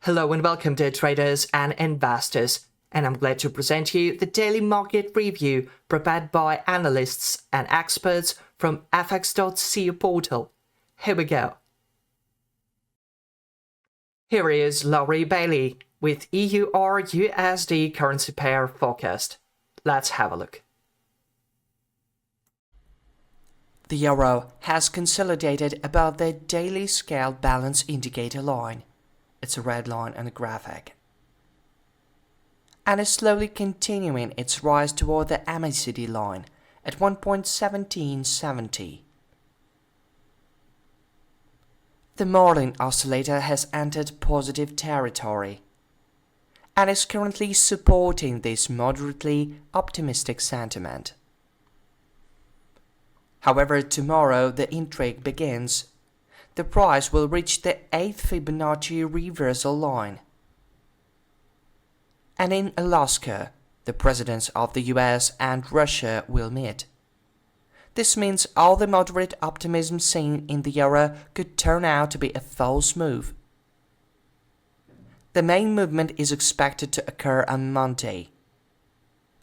Hello and welcome to traders and investors, and I'm glad to present you the daily market review prepared by analysts and experts from fx.co portal. Here we go. Here is Laurie Bailey with EURUSD currency pair forecast. Let's have a look. The euro has consolidated above the daily scale balance indicator line. It's a red line on the graphic, and is slowly continuing its rise toward the MACD line at 1.1770. The Marlin oscillator has entered positive territory and is currently supporting this moderately optimistic sentiment. However, tomorrow the intrigue begins. The price will reach the 8th Fibonacci reversal line. And in Alaska, the presidents of the US and Russia will meet. This means all the moderate optimism seen in the euro could turn out to be a false move. The main movement is expected to occur on Monday.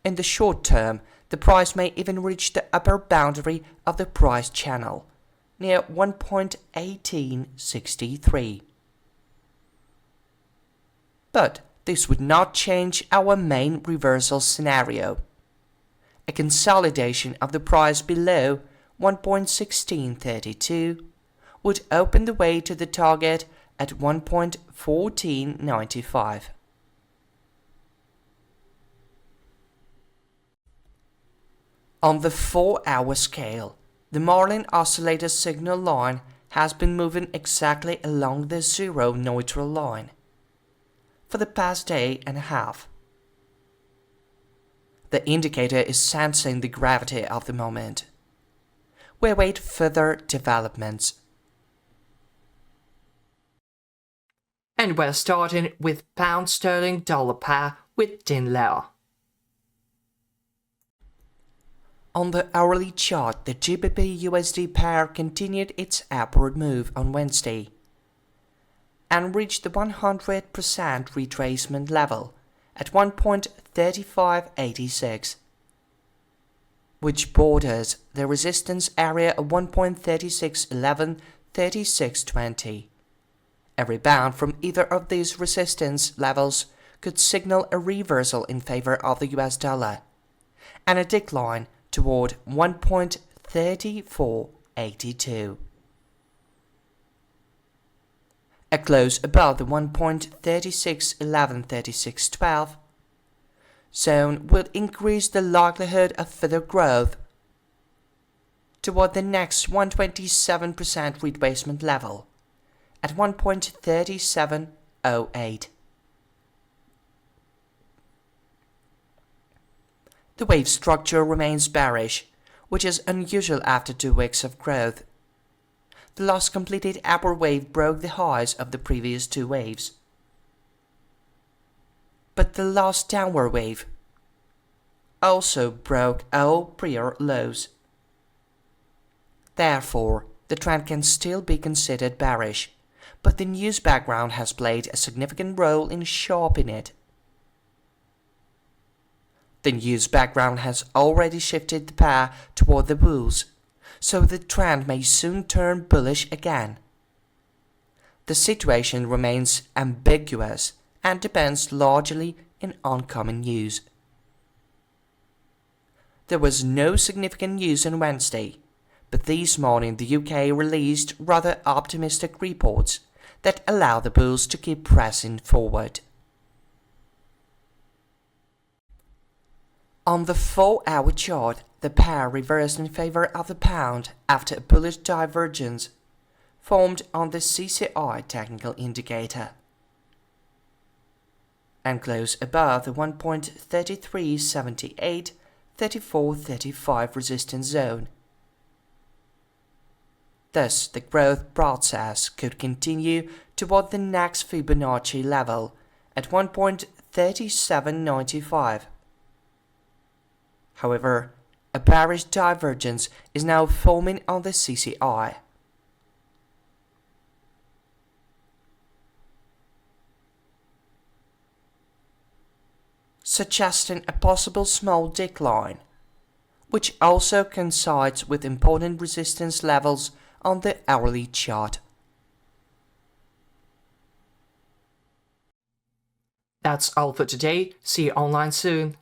In the short term, the price may even reach the upper boundary of the price channel, near 1.1863. But this would not change our main reversal scenario. A consolidation of the price below 1.1632 would open the way to the target at 1.1495. On the 4-hour scale, the Marlin oscillator signal line has been moving exactly along the zero neutral line for the past day and a half. The indicator is sensing the gravity of the moment. We await further developments. And we're starting with pound sterling dollar pair with thin low. On the hourly chart, the GBPUSD pair continued its upward move on Wednesday and reached the 100% retracement level at 1.3586, which borders the resistance area of 1.3611, 3620. A rebound from either of these resistance levels could signal a reversal in favor of the US dollar and a decline toward 1.3482. A close above the 1.3611, 3612 zone would increase the likelihood of further growth toward the next 127% retracement level at 1.3708. The wave structure remains bearish, which is unusual after 2 weeks of growth. The last completed upward wave broke the highs of the previous 2 waves. But the last downward wave also broke all prior lows. Therefore, the trend can still be considered bearish, but the news background has played a significant role in sharpening it. The news background has already shifted the pair toward the bulls, so the trend may soon turn bullish again. The situation remains ambiguous and depends largely on oncoming news. There was no significant news on Wednesday, but this morning the UK released rather optimistic reports that allow the bulls to keep pressing forward. On the 4-hour chart, the pair reversed in favor of the pound after a bullish divergence formed on the CCI technical indicator and closed above the 1.3378, 3435 resistance zone. Thus, the growth process could continue toward the next Fibonacci level at 1.3795. However, a bearish divergence is now forming on the CCI. suggesting a possible small decline, which also coincides with important resistance levels on the hourly chart. That's all for today. See you online soon.